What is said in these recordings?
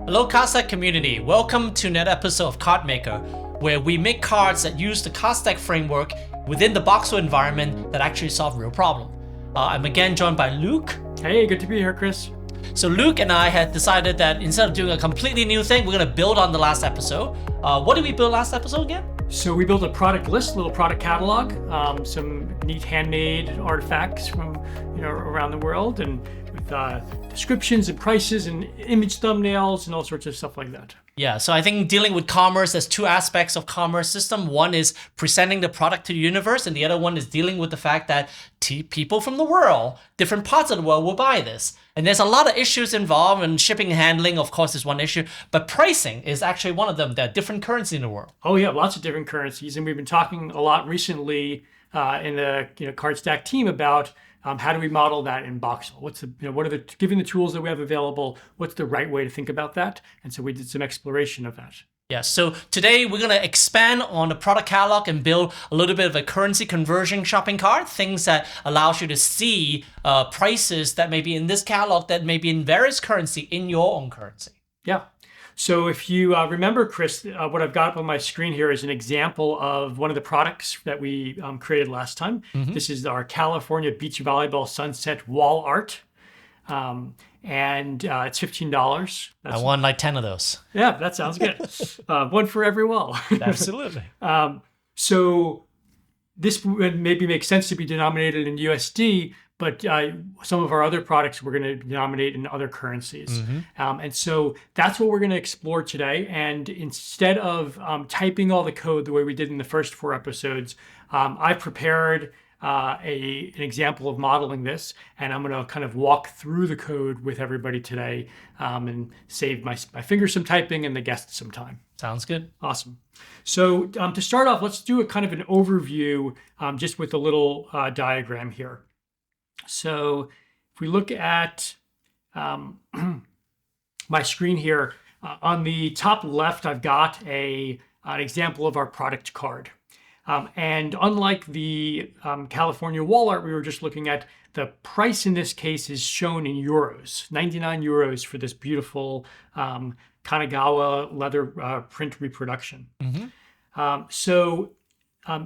Hello Cardstack community, welcome to another episode of Card Maker, where we make cards that use the Cardstack framework within the Voxel environment that actually solve real problems. I'm again joined by Luke. Hey, good to be here, Chris. So Luke and I had decided that instead of doing a completely new thing, we're going to build on the last episode. What did we build last episode again? So we built a product list, a little product catalog, some neat handmade artifacts from around the world, and with descriptions and prices and image thumbnails and all sorts of stuff like that. Yeah, so I think dealing with commerce, there's two aspects of commerce system. One is presenting the product to the universe, and the other one is dealing with the fact that people from the world, different parts of the world will buy this. And there's a lot of issues involved, and shipping and handling, of course, is one issue, but pricing is actually one of them. There are different currencies in the world. Oh yeah, lots of different currencies, and we've been talking a lot recently in the Cardstack team about how do we model that in Voxel? What's given the tools that we have available, what's the right way to think about that? And so we did some exploration of that. Yeah, so today we're going to expand on the product catalog and build a little bit of a currency conversion shopping cart, things that allows you to see prices that may be in this catalog that may be in various currency in your own currency. Yeah. So if you remember, Chris, what I've got up on my screen here is an example of one of the products that we created last time. Mm-hmm. This is our California Beach Volleyball Sunset wall art. And it's $15. I won like 10 of those. Yeah, that sounds good. One for every wall. Absolutely. So this would maybe make sense to be denominated in USD, but some of our other products we're going to denominate in other currencies. Mm-hmm. And so that's what we're going to explore today. And instead of typing all the code the way we did in the first 4 episodes, I've prepared an example of modeling this, and I'm going to kind of walk through the code with everybody today and save my fingers some typing and the guests some time. Sounds good. Awesome. So to start off, let's do a kind of an overview just with a little diagram here. So if we look at my screen here, on the top left, I've got an example of our product card. And unlike the California wall art we were just looking at, the price in this case is shown in euros, 99 euros for this beautiful Kanagawa leather print reproduction. Mm-hmm. So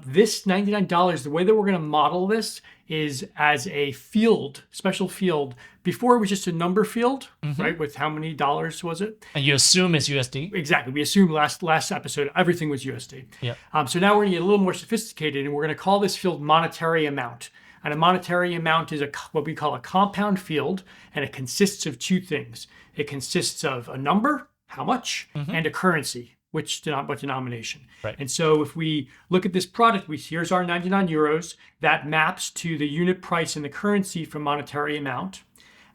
this $99, the way that we're going to model this is as a field, special field. Before it was just a number field, mm-hmm. right? With how many dollars was it? And you assume it's USD? Exactly. We assumed last episode, everything was USD. Yeah. So now we're going to get a little more sophisticated, and we're going to call this field monetary amount. And a monetary amount is what we call a compound field, and it consists of 2 things. It consists of a number, how much, mm-hmm. and a currency, what denomination. Right. And so if we look at this product, here's our 99 euros. That maps to the unit price and the currency from monetary amount.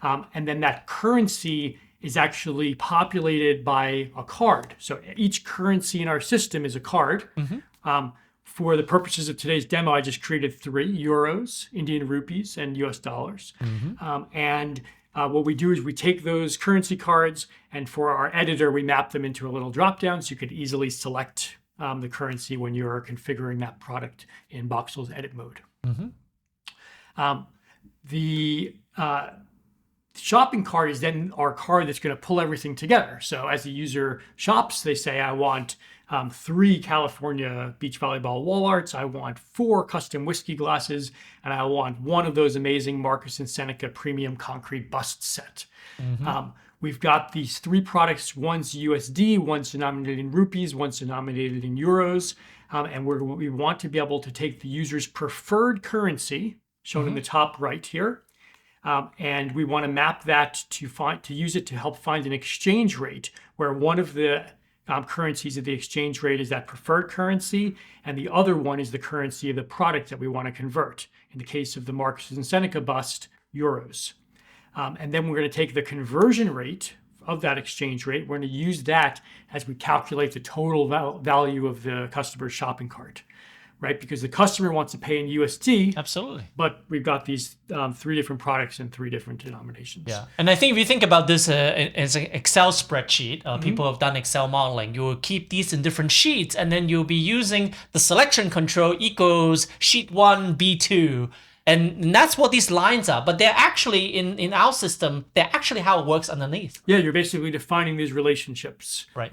And then that currency is actually populated by a card. So each currency in our system is a card. Mm-hmm. For the purposes of today's demo, I just created 3: euros, Indian rupees, and US dollars. Mm-hmm. What we do is we take those currency cards, and for our editor, we map them into a little drop-down so you could easily select the currency when you're configuring that product in Voxel's edit mode. Mm-hmm. The shopping cart is then our card that's going to pull everything together. So as the user shops, they say, I want 3 California beach volleyball wall arts, I want 4 custom whiskey glasses, and I want 1 of those amazing Marcus and Seneca premium concrete bust set. Mm-hmm. We've got these 3 products, one's USD, one's denominated in rupees, one's denominated in euros, and we want to be able to take the user's preferred currency, shown mm-hmm. in the top right here, and we want to map that to use it to help find an exchange rate where one of the currencies of the exchange rate is that preferred currency, and the other one is the currency of the product that we want to convert. In the case of the Marcus and Seneca bust, euros. And then we're going to take the conversion rate of that exchange rate. We're going to use that as we calculate the total value of the customer's shopping cart, right? Because the customer wants to pay in USD. Absolutely. But we've got these 3 different products in 3 different denominations. Yeah. And I think if you think about this as an Excel spreadsheet, mm-hmm. people have done Excel modeling, you will keep these in different sheets, and then you'll be using the selection control equals sheet 1, B2. And that's what these lines are. But they're actually, in our system, they're actually how it works underneath. Yeah, you're basically defining these relationships Right.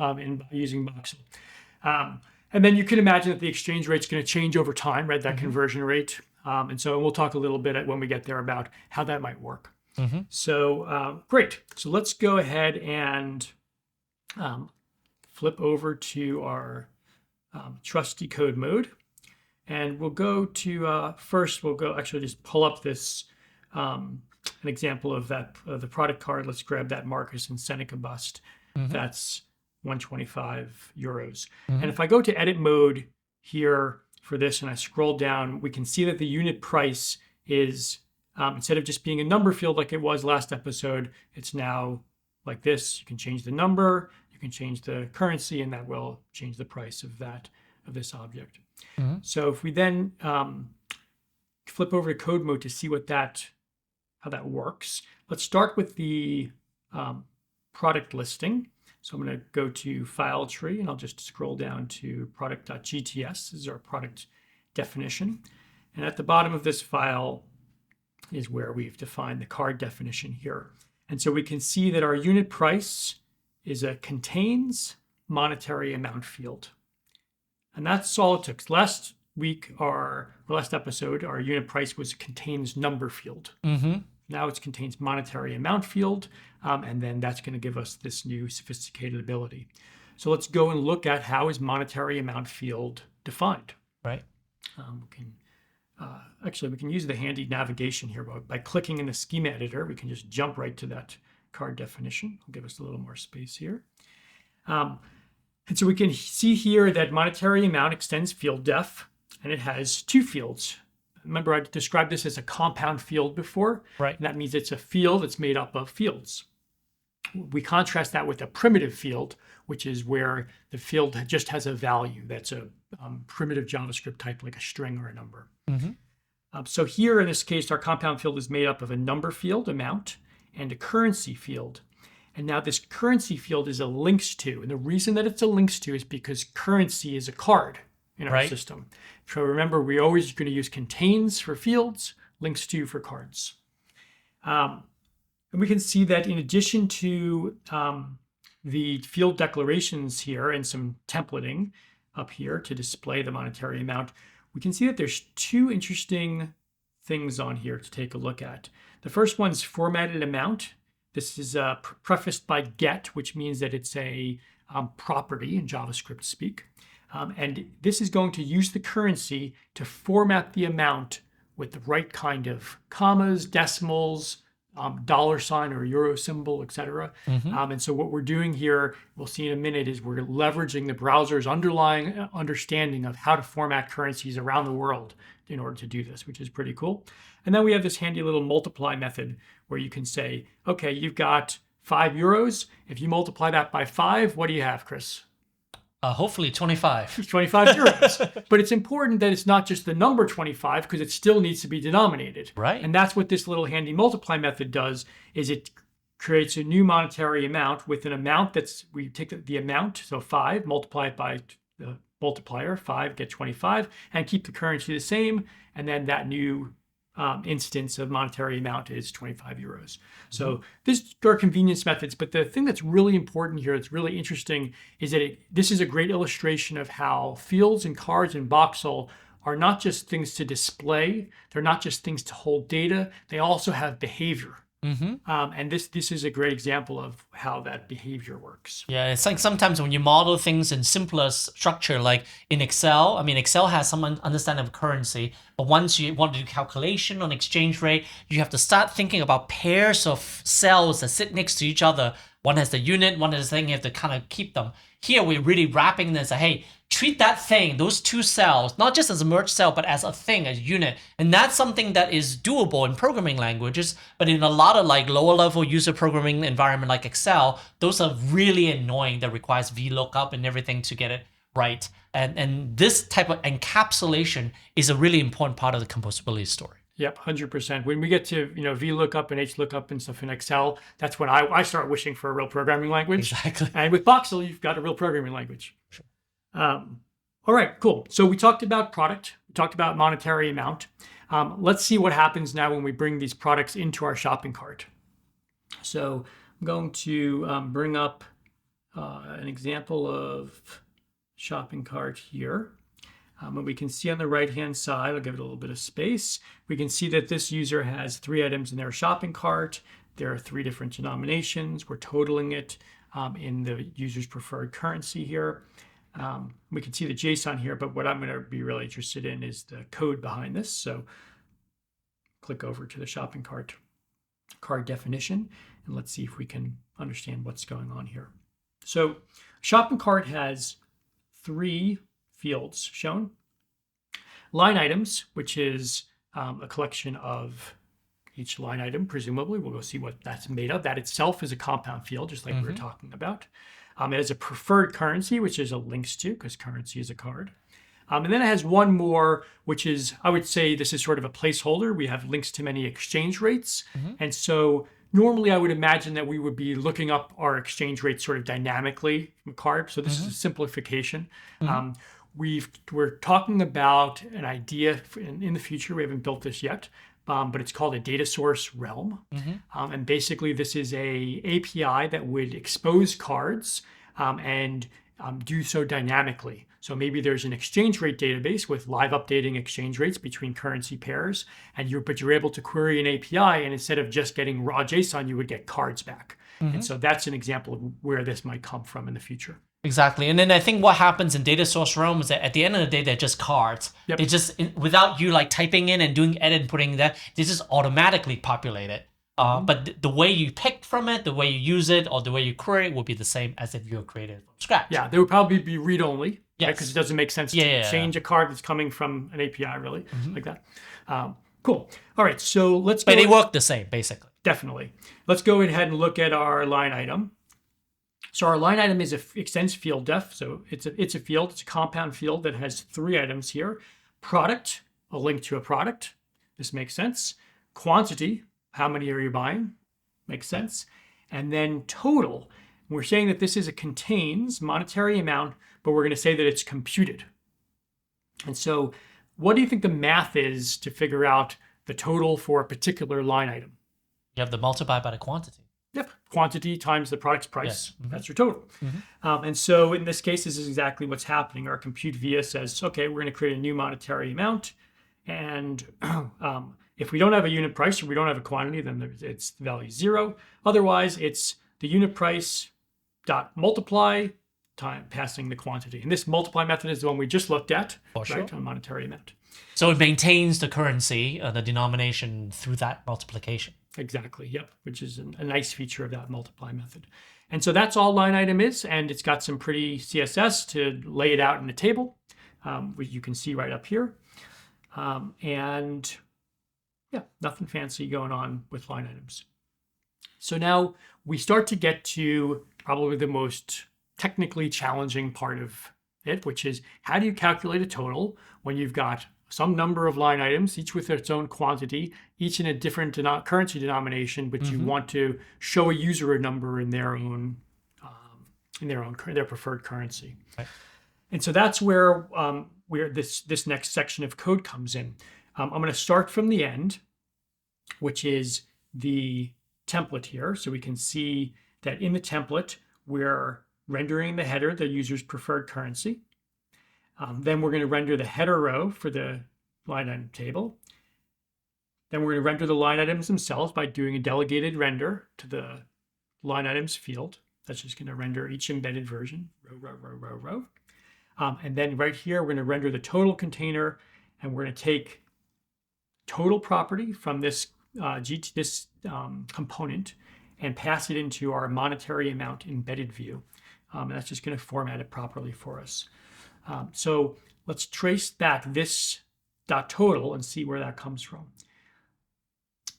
using Voxel. And then you can imagine that the exchange rate's going to change over time, right? That conversion rate. And we'll talk a little bit when we get there about how that might work. So great. So let's go ahead and flip over to our trust decode mode. And we'll go to, first we'll go actually just pull up this, an example of that, the product card. Let's grab that Marcus and Seneca bust. That's 125 euros. And if I go to edit mode here for this and I scroll down, we can see that the unit price is, instead of just being a number field like it was last episode, it's now like this. You can change the number, you can change the currency, and that will change the price of this object. So if we then flip over to code mode to see how that works, let's start with the product listing. So I'm going to go to file tree and I'll just scroll down to product.gts. This is our product definition. And at the bottom of this file is where we've defined the card definition here. And so we can see that our unit price is a contains monetary amount field. And that's all it took. Last episode, our unit price was contains number field. Now it contains monetary amount field, and then that's going to give us this new sophisticated ability. So let's go and look at how is monetary amount field defined. Right. We can use the handy navigation here by clicking in the schema editor. We can just jump right to that card definition. It'll give us a little more space here. And so we can see here that monetary amount extends field def, and it has two fields. Remember, I described this as a compound field before. Right. And that means it's a field that's made up of fields. We contrast that with a primitive field, which is where the field just has a value. That's a primitive JavaScript type, like a string or a number. So here, in this case, our compound field is made up of a number field, amount, and a currency field. And now this currency field is a links to. And the reason that it's a links to is because currency is a card in our system. So remember, we're always going to use contains for fields, links to for cards. And we can see that in addition to the field declarations here and some templating up here to display the monetary amount, we can see that there's two interesting things on here to take a look at. The first one's formatted amount. This is prefaced by get, which means that it's a property in JavaScript speak. And this is going to use the currency to format the amount with the right kind of commas, decimals, dollar sign or euro symbol, etc. And so what we're doing here, we'll see in a minute, is we're leveraging the browser's underlying understanding of how to format currencies around the world in order to do this, which is pretty cool. And then we have this handy little multiply method where you can say, okay, you've got 5 euros. If you multiply that by 5, what do you have, Chris? Hopefully 25. 25 euros. But it's important that it's not just the number 25 because it still needs to be denominated. Right. And that's what this little handy multiply method does, is it creates a new monetary amount with an amount we take the amount, so 5, multiply it by the multiplier, 5, get 25, and keep the currency the same. And then that new instance of monetary amount is 25 euros. So these are convenience methods, but the thing that's really important here, that's really interesting, is that this is a great illustration of how fields and cards in Voxel are not just things to display, they're not just things to hold data, they also have behavior. And this is a great example of how that behavior works. Yeah, it's like sometimes when you model things in simpler structure, like in Excel, I mean, Excel has some understanding of currency, but once you want to do calculation on exchange rate, you have to start thinking about pairs of cells that sit next to each other. One has the unit, one has the thing, you have to kind of keep them. Here, we're really wrapping this, hey, treat that thing, those two cells, not just as a merged cell, but as a thing, as a unit. And that's something that is doable in programming languages, but in a lot of like lower level user programming environment like Excel, those are really annoying that requires VLOOKUP and everything to get it right. And this type of encapsulation is a really important part of the composability story. Yep, 100%. When we get to VLOOKUP and HLOOKUP and stuff in Excel, that's when I start wishing for a real programming language. Exactly. And with Voxel, you've got a real programming language. Sure. All right, cool. So we talked about product. We talked about monetary amount. Let's see what happens now when we bring these products into our shopping cart. So I'm going to bring up an example of shopping cart here. And we can see on the right-hand side, I'll give it a little bit of space. We can see that this user has 3 items in their shopping cart. There are 3 different denominations. We're totaling it in the user's preferred currency here. We can see the JSON here, but what I'm going to be really interested in is the code behind this. So click over to the shopping cart definition, and let's see if we can understand what's going on here. So shopping cart has 3 fields shown. Line items, which is a collection of each line item, presumably. We'll go see what that's made of. That itself is a compound field, just like we were talking about. It has a preferred currency, which is a links to, because currency is a card. And then it has one more, which is, I would say this is sort of a placeholder. We have links to many exchange rates. And so normally I would imagine that we would be looking up our exchange rates sort of dynamically from a card. So this is a simplification. We're talking about an idea in the future. We haven't built this yet, but it's called a data source realm. And basically this is a API that would expose cards and do so dynamically. So maybe there's an exchange rate database with live updating exchange rates between currency pairs, but you're able to query an API, and instead of just getting raw JSON, you would get cards back. And so that's an example of where this might come from in the future. Exactly. And then I think what happens in data source realm is that at the end of the day, they're just cards. They just, without you like typing in and doing edit and putting that, they just automatically populate it. But the way you pick from it, the way you use it, or the way you query it will be the same as if you created it from scratch. Yeah, they would probably be read-only, Yes. because it doesn't make sense to change a card that's coming from an API, really, like that. Cool. All right, so let's go. But they work the same, basically. Definitely. Let's go ahead and look at our line item. So our line item is extends field def. So it's a field. It's a compound field that has 3 items here. Product, a link to a product. This makes sense. Quantity, how many are you buying? Makes sense. And then total. We're saying that this contains monetary amount, but we're going to say that it's computed. And so what do you think the math is to figure out the total for a particular line item? You have to multiply by the quantity. Yep. Quantity times the product's price. Yes. That's your total. And so in this case, this is exactly what's happening. Our compute via says, okay, we're going to create a new monetary amount. And if we don't have a unit price or we don't have a quantity, then it's the value 0. Otherwise, it's the unit price dot multiply time passing the quantity. And this multiply method is the one we just looked at, right, on monetary amount. So it maintains the currency, the denomination, through that multiplication. Exactly, yep, which is a nice feature of that multiply method. And so that's all line item is, and it's got some pretty CSS to lay it out in a table, which you can see right up here. And yeah, nothing fancy going on with line items. So now we start to get to probably the most technically challenging part of it, which is how do you calculate a total when you've got some number of line items, each with its own quantity, each in a different currency denomination, but you want to show a user a number in their preferred currency. Right. And so that's where this next section of code comes in. I'm going to start from the end, which is the template here. So we can see that in the template, we're rendering the header, the user's preferred currency. Then we're going to render the header row for the line item table. Then we're going to render the line items themselves by doing a delegated render to the line items field. That's just going to render each embedded version, row. And then right here, we're going to render the total container, and we're going to take total property from this component and pass it into our monetary amount embedded view. And that's just going to format it properly for us. So let's trace back this dot total and see where that comes from.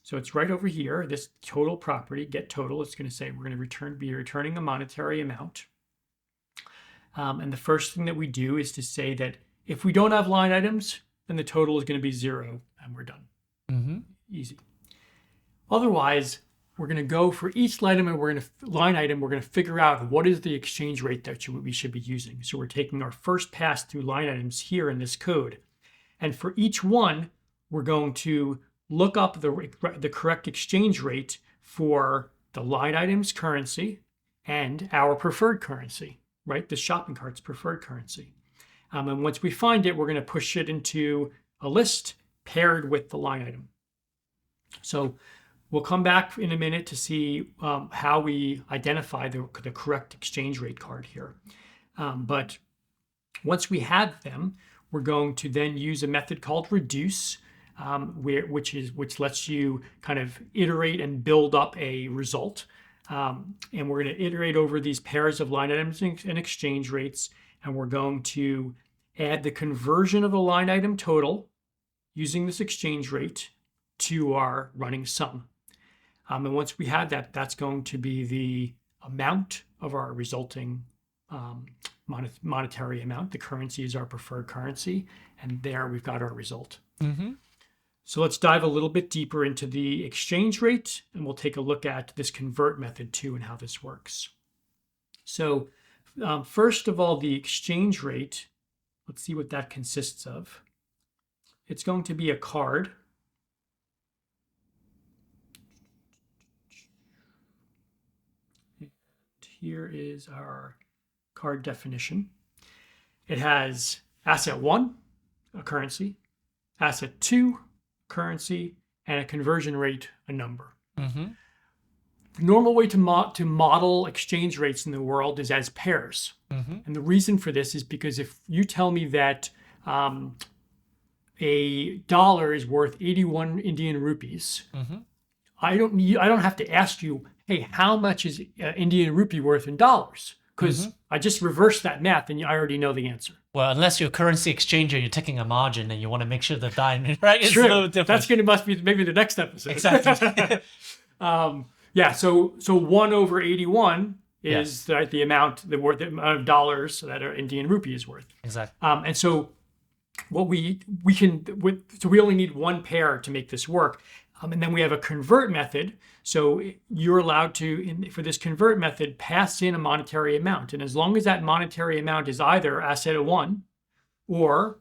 So it's right over here, this total property, get total. It's going to say we're going to be returning a monetary amount. And the first thing that we do is to say that if we don't have line items, then the total is going to be 0, and we're done. Easy. Otherwise, we're going to go for each line item, we're going to figure out what is the exchange rate that we should be using. So we're taking our first pass through line items here in this code. And for each one, we're going to look up the correct exchange rate for the line item's currency and our preferred currency, right? The shopping cart's preferred currency. And once we find it, we're going to push it into a list paired with the line item. So we'll come back in a minute to see how we identify the correct exchange rate card here. But once we have them, we're going to then use a method called reduce, which lets you kind of iterate and build up a result. And we're going to iterate over these pairs of line items and exchange rates, and we're going to add the conversion of a line item total using this exchange rate to our running sum. And once we have that, that's going to be the amount of our resulting monetary amount. The currency is our preferred currency, and there we've got our result. Mm-hmm. So let's dive a little bit deeper into the exchange rate, and we'll take a look at this convert method too and how this works. So first of all, the exchange rate, let's see what that consists of. It's going to be a card. And here is our card definition. It has asset 1, a currency, asset 2, currency, and a conversion rate, a number. Mm-hmm. The normal way to model exchange rates in the world is as pairs. Mm-hmm. And the reason for this is because if you tell me that a dollar is worth 81 Indian rupees, Mm-hmm. I don't have to ask you, hey, how much is Indian rupee worth in dollars? Because I just reversed that math and I already know the answer. Well, unless you're a currency exchanger, you're taking a margin and you want to make sure the dime, right? It's True. a little different. That's must be maybe the next episode. Exactly. Yeah. So 1 over 81 is Yes. the amount of dollars that our Indian rupee is worth. Exactly. And so what we only need one pair to make this work. And then we have a convert method. So you're allowed to, for this convert method, pass in a monetary amount. And as long as that monetary amount is either asset 1 or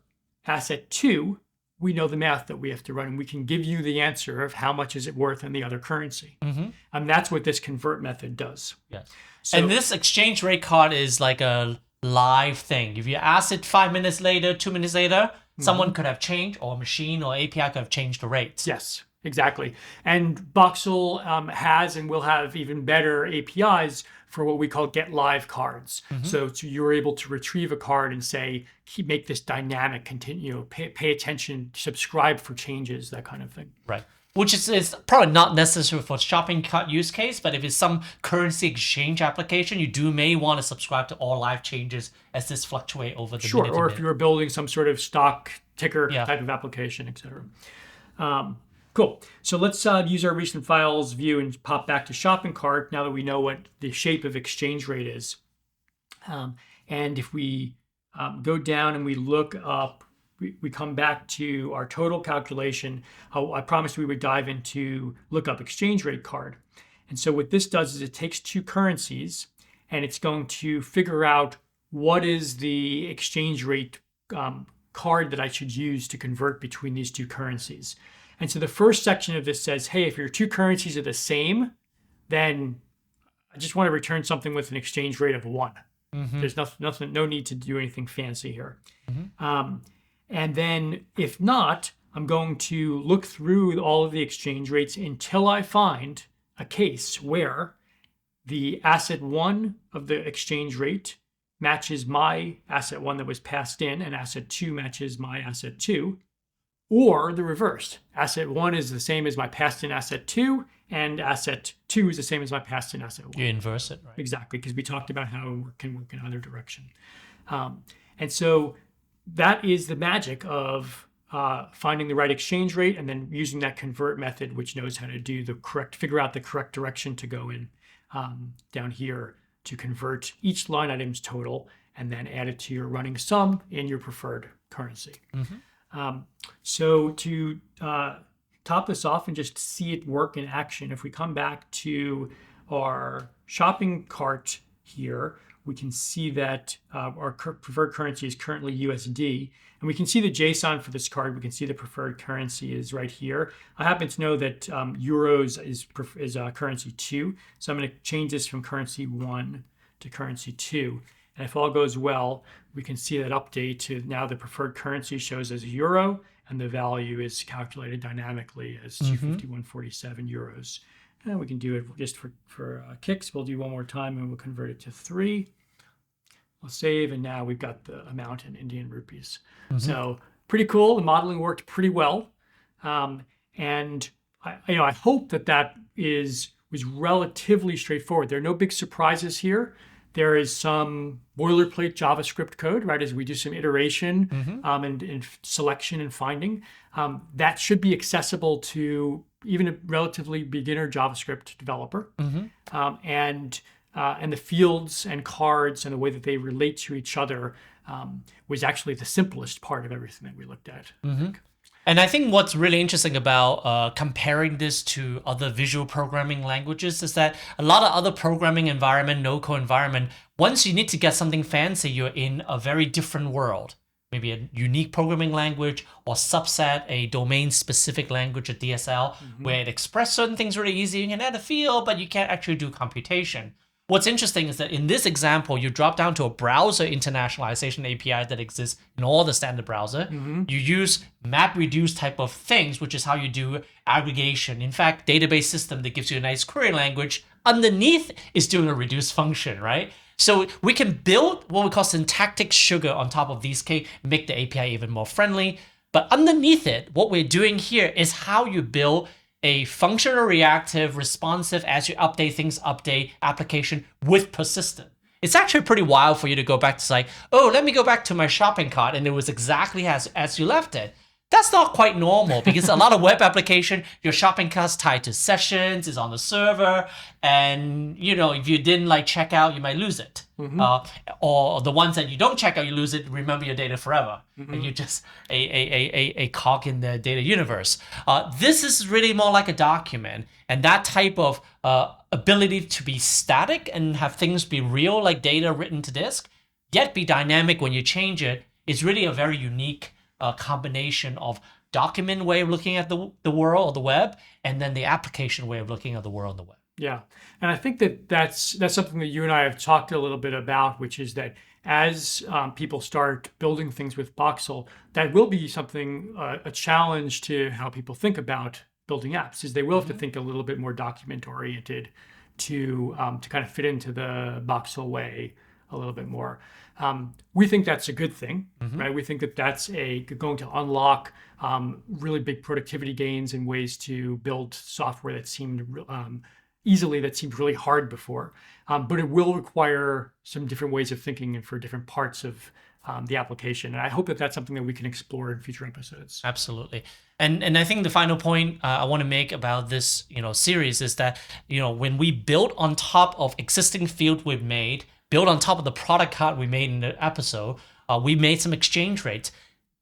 asset 2, we know the math that we have to run. And we can give you the answer of how much is it worth in the other currency. Mm-hmm. And that's what this convert method does. Yes. So, And this exchange rate card is like a live thing. If you ask it 5 minutes later, 2 minutes later, someone could have changed, or a machine or API could have changed the rates. yes. Exactly. And Voxel has and will have even better APIs for what we call get live cards. So you're able to retrieve a card and say, make this dynamic, continue, pay attention, subscribe for changes, that kind of thing. Right. Which is probably not necessary for shopping cart use case, but if it's some currency exchange application, you may want to subscribe to all live changes as this fluctuate over the Sure. minute to Or if minute. you were building some sort of stock ticker Yeah. type of application, et cetera. Cool. So let's use our recent files view and pop back to shopping cart now that we know what the shape of exchange rate is. And if we go down and we look up, we come back to our total calculation. I promised we would dive into look up exchange rate card. And so what this does is it takes two currencies and it's going to figure out what is the exchange rate card that I should use to convert between these two currencies. And so the first section of this says, hey, if your two currencies are the same, then I just want to return something with an exchange rate of 1. There's no need to do anything fancy here. And then if not, I'm going to look through all of the exchange rates until I find a case where the asset 1 of the exchange rate matches my asset 1 that was passed in, and asset 2 matches my asset 2. Or the reverse. Asset 1 is the same as my passed in asset 2, and asset 2 is the same as my passed in asset 1. You inverse it, right? Exactly, because we talked about how it can work in either direction. And so that is the magic of finding the right exchange rate and then using that convert method, which knows how to figure out the correct direction to go in down here to convert each line item's total and then add it to your running sum in your preferred currency. So to top this off and just see it work in action, if we come back to our shopping cart here, we can see that our preferred currency is currently USD. And we can see the JSON for this card. We can see the preferred currency is right here. I happen to know that euros is currency 2. So I'm going to change this from currency 1 to currency 2. And if all goes well, we can see that update to now the preferred currency shows as euro, and the value is calculated dynamically as 251.47 euros. And we can do it just for kicks. We'll do one more time and we'll convert it to 3. We'll save, and now we've got the amount in Indian rupees. So pretty cool. The modeling worked pretty well. And I hope that was relatively straightforward. There are no big surprises here. There is some boilerplate JavaScript code, right, as we do some iteration and selection and finding. That should be accessible to even a relatively beginner JavaScript developer. And the fields and cards and the way that they relate to each other was actually the simplest part of everything that we looked at. And I think what's really interesting about comparing this to other visual programming languages is that a lot of other programming environment, no-code environment, once you need to get something fancy, you're in a very different world. Maybe a unique programming language or subset, a domain-specific language, a DSL, where it expresses certain things really easy. You can add a field, but you can't actually do computation. What's interesting is that in this example, you drop down to a browser internationalization API that exists in all the standard browser. You use MapReduce type of things, which is how you do aggregation. In fact, database system that gives you a nice query language underneath is doing a reduce function, right? So we can build what we call syntactic sugar on top of these K, make the API even more friendly. But underneath it, what we're doing here is how you build a functional, reactive, responsive, as you update things, update application with persistent. It's actually pretty wild for you to go back to say, oh, let me go back to my shopping cart, and it was exactly as you left it. That's not quite normal because a lot of web application, your shopping cart's tied to sessions, is on the server, and if you didn't check out, you might lose it. Or the ones that you don't check out, you lose it. Remember your data forever, and you're just a cog in the data universe. This is really more like a document, and that type of ability to be static and have things be real, like data written to disk, yet be dynamic when you change it, is really a very unique combination of document way of looking at the world or the web, and then the application way of looking at the world on the web. Yeah, and I think that's something that you and I have talked a little bit about, which is that as people start building things with Voxel, that will be something, a challenge to how people think about building apps, is they will have to think a little bit more document oriented to kind of fit into the Voxel way a little bit more. We think that's a good thing, right? We think that that's going to unlock really big productivity gains and ways to build software that seemed really hard before. But it will require some different ways of thinking and for different parts of the application. And I hope that that's something that we can explore in future episodes. Absolutely. And I think the final point I want to make about this series is that when we build on top of existing field we've made, build on top of the product card we made in the episode, we made some exchange rates.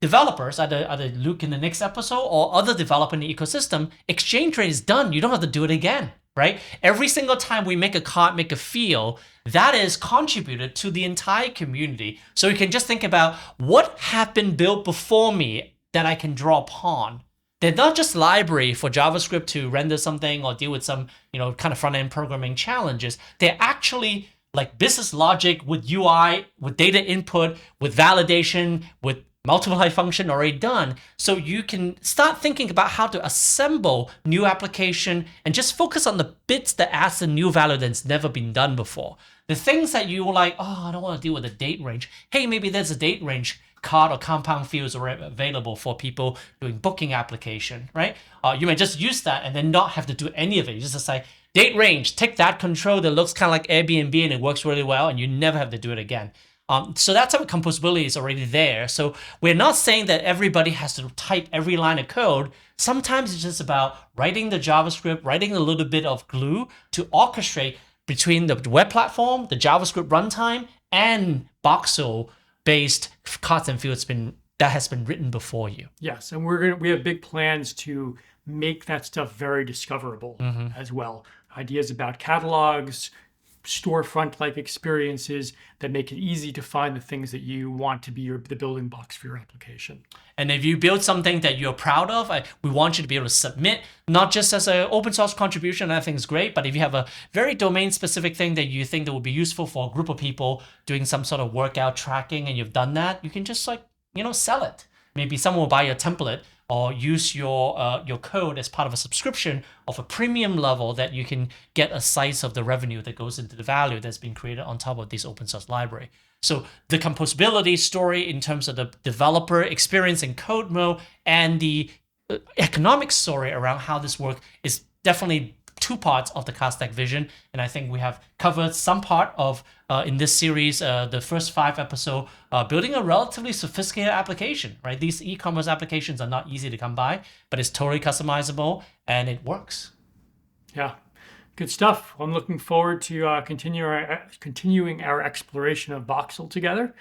Developers, either Luke in the next episode or other developer in the ecosystem, exchange rate is done. You don't have to do it again, right? Every single time we make a card, make a field, that is contributed to the entire community. So you can just think about what have been built before me that I can draw upon. They're not just library for JavaScript to render something or deal with some kind of front-end programming challenges. They're actually like business logic with UI, with data input, with validation, with multiply function already done. So you can start thinking about how to assemble new application and just focus on the bits that adds a new value that's never been done before. The things that you were like, oh, I don't want to deal with a date range. Hey, maybe there's a date range card or compound fields already available for people doing booking application, right? You may just use that and then not have to do any of it. You just say, date range, take that control that looks kind of like Airbnb and it works really well, and you never have to do it again. So that type of composability is already there. So we're not saying that everybody has to type every line of code. Sometimes it's just about writing the JavaScript, writing a little bit of glue to orchestrate between the web platform, the JavaScript runtime, and Voxel-based cards and fields that has been written before you. Yes, and we have big plans to make that stuff very discoverable as well. Ideas about catalogs, storefront-like experiences that make it easy to find the things that you want to be the building blocks for your application. And if you build something that you're proud of, we want you to be able to submit, not just as an open source contribution, I think is great, but if you have a very domain specific thing that you think that would be useful for a group of people doing some sort of workout tracking and you've done that, you can just sell it. Maybe someone will buy your template or use your code as part of a subscription of a premium level that you can get a slice of the revenue that goes into the value that's been created on top of this open source library. So the composability story in terms of the developer experience in code mode and the economic story around how this works is definitely two parts of the Cast vision. And I think we have covered some part of, in this series, the first 5 episodes, building a relatively sophisticated application, right? These e-commerce applications are not easy to come by, but it's totally customizable and it works. Yeah, good stuff. Well, I'm looking forward to continuing our exploration of voxel together.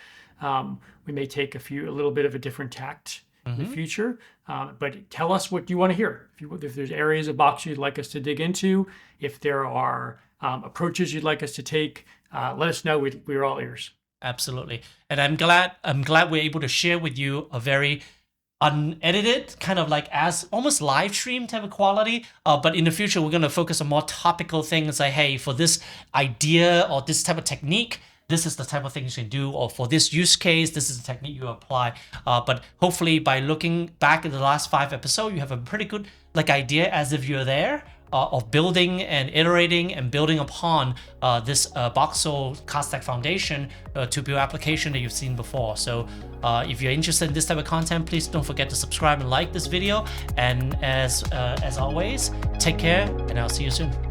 We may take a little bit of a different tact in the future, but tell us what you want to hear. If there's areas of voxel you'd like us to dig into, if there are approaches you'd like us to take, let us know. We're all ears. Absolutely, and I'm glad we're able to share with you a very unedited, kind of like as almost live stream type of quality. But in the future, we're going to focus on more topical things like, hey, for this idea or this type of technique, this is the type of things you can do, or for this use case, this is the technique you apply. But hopefully by looking back at the last 5 episodes, you have a pretty good idea as if you're there of building and iterating and building upon this voxel Cast foundation to build application that you've seen before. So if you're interested in this type of content, please don't forget to subscribe and like this video. And as always, take care, and I'll see you soon.